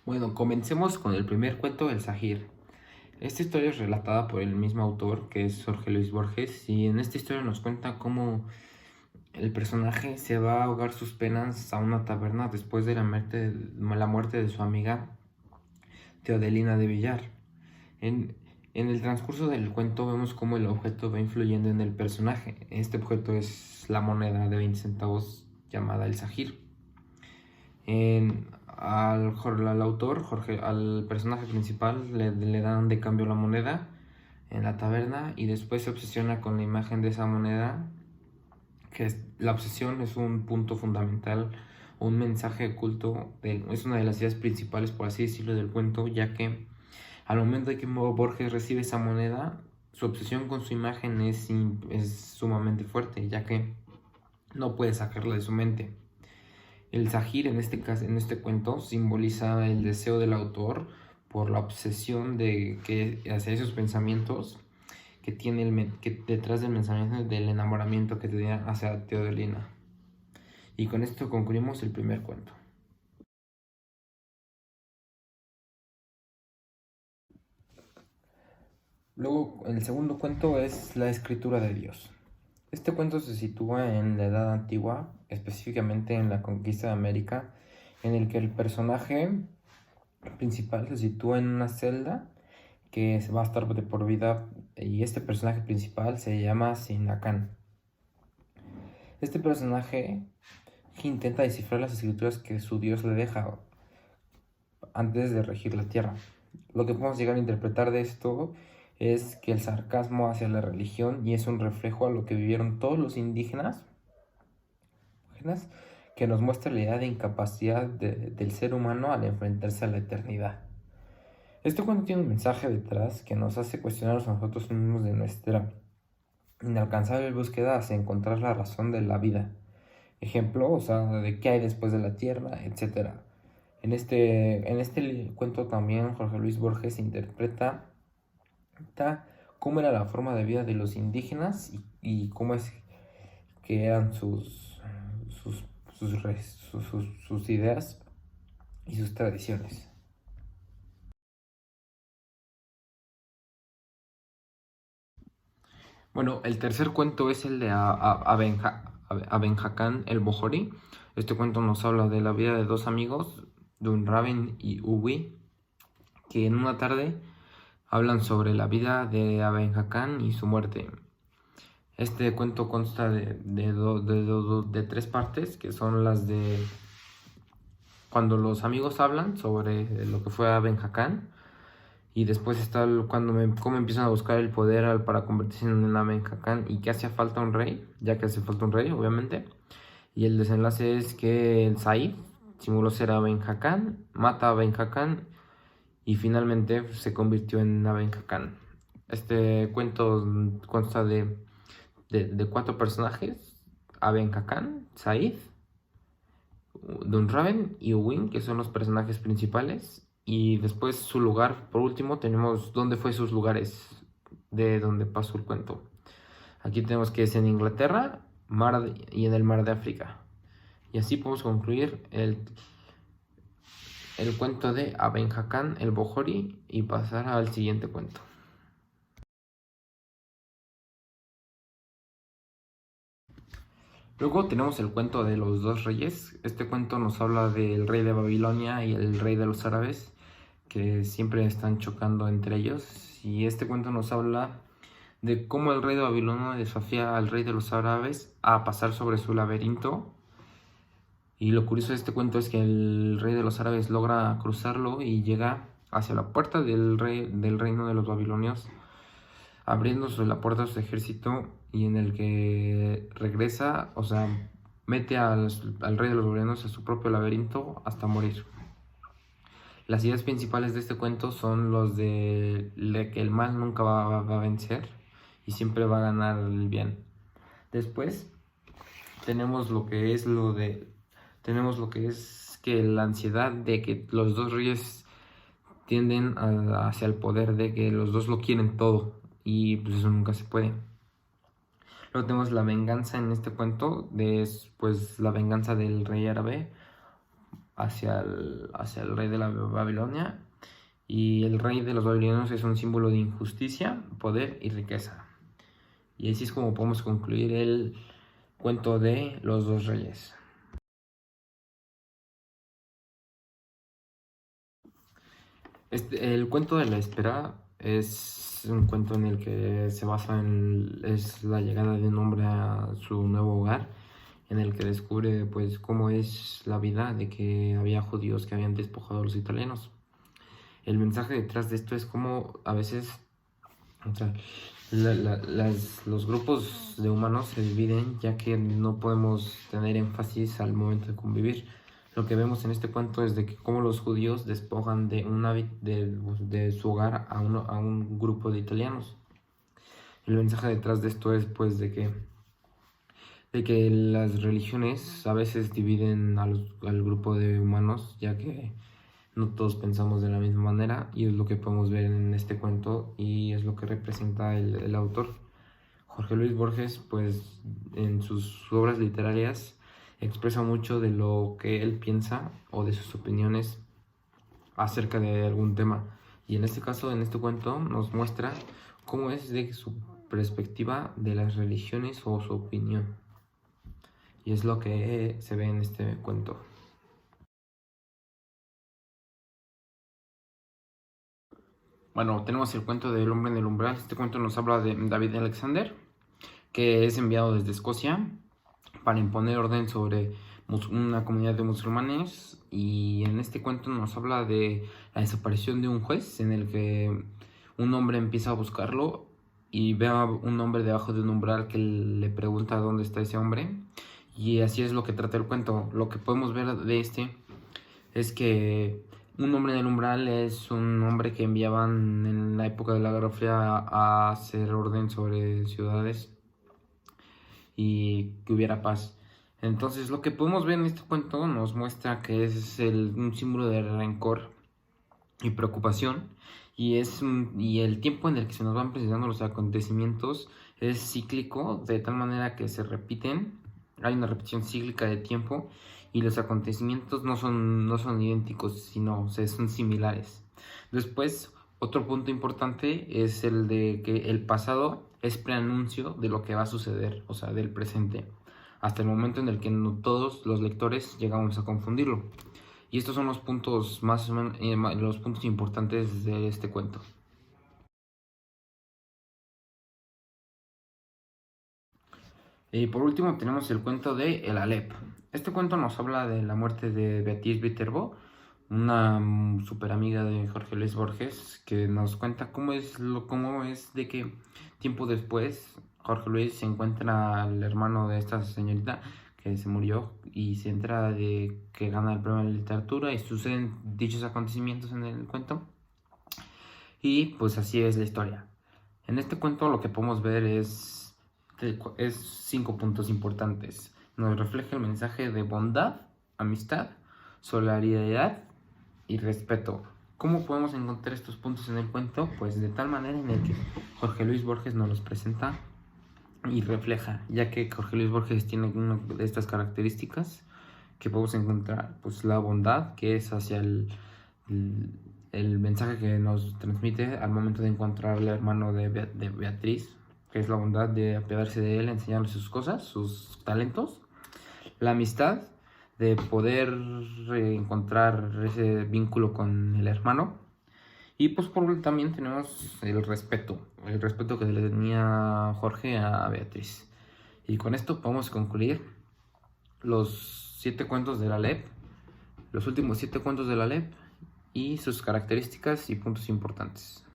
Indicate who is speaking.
Speaker 1: Bueno, comencemos con el primer cuento, El Sahir. Esta historia es relatada por el mismo autor, que es Jorge Luis Borges, y en esta historia nos cuenta cómo el personaje se va a ahogar sus penas a una taberna después de la muerte de su amiga Teodelina de Villar. En, en el transcurso del cuento vemos cómo el objeto va influyendo en el personaje. Este objeto es la moneda de 20 centavos llamada El Sahir. Al autor, Jorge, al personaje principal, le dan de cambio la moneda en la taberna y después se obsesiona con la imagen de esa moneda, la obsesión es un punto fundamental, un mensaje oculto, es una de las ideas principales, por así decirlo, del cuento, ya que al momento de que Borges recibe esa moneda, su obsesión con su imagen es sumamente fuerte, ya que no puede sacarla de su mente. El Sahir en este caso, en este cuento, simboliza el deseo del autor por la obsesión hacia esos pensamientos que tiene detrás del pensamiento del enamoramiento que tenía hacia Teodolina. Y con esto concluimos el primer cuento. Luego, el segundo cuento es La escritura de Dios. Este cuento se sitúa en la Edad Antigua, específicamente en la conquista de América, en el que el personaje principal se sitúa en una celda que se va a estar de por vida, y este personaje principal se llama Sinacán. Este personaje intenta descifrar las escrituras que su Dios le deja antes de regir la tierra. Lo que podemos llegar a interpretar de esto es que el sarcasmo hacia la religión y es un reflejo a lo que vivieron todos los indígenas que nos muestra la idea de incapacidad del ser humano al enfrentarse a la eternidad. Este cuento tiene un mensaje detrás que nos hace cuestionarnos a nosotros mismos de nuestra inalcanzable búsqueda hacia encontrar la razón de la vida. Ejemplo, o sea, de qué hay después de la tierra, etc. En este cuento también Jorge Luis Borges interpreta cómo era la forma de vida de los indígenas y cómo es que eran sus, sus ideas y sus tradiciones. Bueno, el tercer cuento es el de Abenjacán el Bojorí. Este cuento nos habla de la vida de dos amigos, Dunraven y Uwi, que en una tarde hablan sobre la vida de Abenjacán y su muerte. Este cuento consta de tres partes, que son las de cuando los amigos hablan sobre lo que fue Abenjacán, y después está cómo empiezan a buscar el poder para convertirse en una Abenjacán y que hacía falta un rey, ya que hace falta un rey, obviamente. Y el desenlace es que el Said simuló ser Abenjacán, mata a Abenjacán y finalmente se convirtió en Abenjacán. Este cuento consta de cuatro personajes: Abenjacán, Said, Dunraven y Uwin, que son los personajes principales. Y después su lugar, por último, tenemos dónde fue sus lugares de donde pasó el cuento. Aquí tenemos que es en Inglaterra y en el Mar de África. Y así podemos concluir el cuento de Abenjacán el Bohori y pasar al siguiente cuento. Luego tenemos el cuento de los dos reyes. Este cuento nos habla del rey de Babilonia y el rey de los árabes, que siempre están chocando entre ellos. Y este cuento nos habla de cómo el rey de Babilonia desafía al rey de los árabes a pasar sobre su laberinto. Y lo curioso de este cuento es que el rey de los árabes logra cruzarlo y llega hacia la puerta del reino de los babilonios, abriendo la puerta a su ejército, y en el que regresa, o sea, mete al rey de los babilonios a su propio laberinto hasta morir. Las ideas principales de este cuento son los de que el mal nunca va a vencer y siempre va a ganar el bien. Después tenemos tenemos lo que es que la ansiedad de que los dos reyes tienden hacia el poder, de que los dos lo quieren todo y pues eso nunca se puede. Luego tenemos la venganza en este cuento, pues la venganza del rey árabe hacia el rey de la Babilonia. Y el rey de los babilonios es un símbolo de injusticia, poder y riqueza. Y así es como podemos concluir el cuento de los dos reyes. El cuento de la espera es un cuento en el que se basa es la llegada de un hombre a su nuevo hogar, en el que descubre pues cómo es la vida de que había judíos que habían despojado a los italianos. El mensaje detrás de esto es como a veces, o sea, los grupos de humanos se dividen, ya que no podemos tener énfasis al momento de convivir. Lo que vemos en este cuento es de que cómo los judíos despojan de su hogar a un grupo de italianos. El mensaje detrás de esto es pues de que las religiones a veces dividen al grupo de humanos, ya que no todos pensamos de la misma manera, y es lo que podemos ver en este cuento y es lo que representa el autor. Jorge Luis Borges, pues en sus obras literarias expresa mucho de lo que él piensa o de sus opiniones acerca de algún tema. Y en este caso, en este cuento, nos muestra cómo es de su perspectiva de las religiones o su opinión. Y es lo que se ve en este cuento. Bueno, tenemos el cuento del hombre en el umbral. Este cuento nos habla de David Alexander, que es enviado desde Escocia para imponer orden sobre una comunidad de musulmanes, y en este cuento nos habla de la desaparición de un juez, en el que un hombre empieza a buscarlo y ve a un hombre debajo de un umbral que le pregunta dónde está ese hombre, y así es lo que trata el cuento. Lo que podemos ver de este es que un hombre en el umbral es un hombre que enviaban en la época de la Guerra Fría a hacer orden sobre ciudades y que hubiera paz. Entonces, lo que podemos ver en este cuento nos muestra que es un símbolo de rencor y preocupación, y el tiempo en el que se nos van presentando los acontecimientos es cíclico, de tal manera que se repiten, hay una repetición cíclica de tiempo, y los acontecimientos no son idénticos, sino, o sea, son similares. Después, otro punto importante es el de que el pasado es preanuncio de lo que va a suceder, o sea, del presente, hasta el momento en el que no todos los lectores llegamos a confundirlo. Y estos son los puntos más o menos, los puntos importantes de este cuento. Y por último tenemos el cuento de El Alep. Este cuento nos habla de la muerte de Beatriz Viterbo, una super amiga de Jorge Luis Borges, que nos cuenta cómo es de que tiempo después Jorge Luis se encuentra al hermano de esta señorita que se murió y se entera de que gana el premio de literatura, y suceden dichos acontecimientos en el cuento. Y pues así es la historia. En este cuento lo que podemos ver es 5 puntos importantes. Nos refleja el mensaje de bondad, amistad, solidaridad y respeto. ¿Cómo podemos encontrar estos puntos en el cuento? Pues de tal manera en el que Jorge Luis Borges nos los presenta y refleja, ya que Jorge Luis Borges tiene una de estas características que podemos encontrar, pues la bondad, que es hacia el mensaje que nos transmite al momento de encontrar al hermano de Beatriz, que es la bondad de apearse de él, enseñarle sus cosas, sus talentos. La amistad, de poder encontrar ese vínculo con el hermano. Y pues por último también tenemos el respeto que le tenía Jorge a Beatriz. Y con esto podemos concluir los 7 cuentos de la LEP, los últimos 7 cuentos de la LEP y sus características y puntos importantes.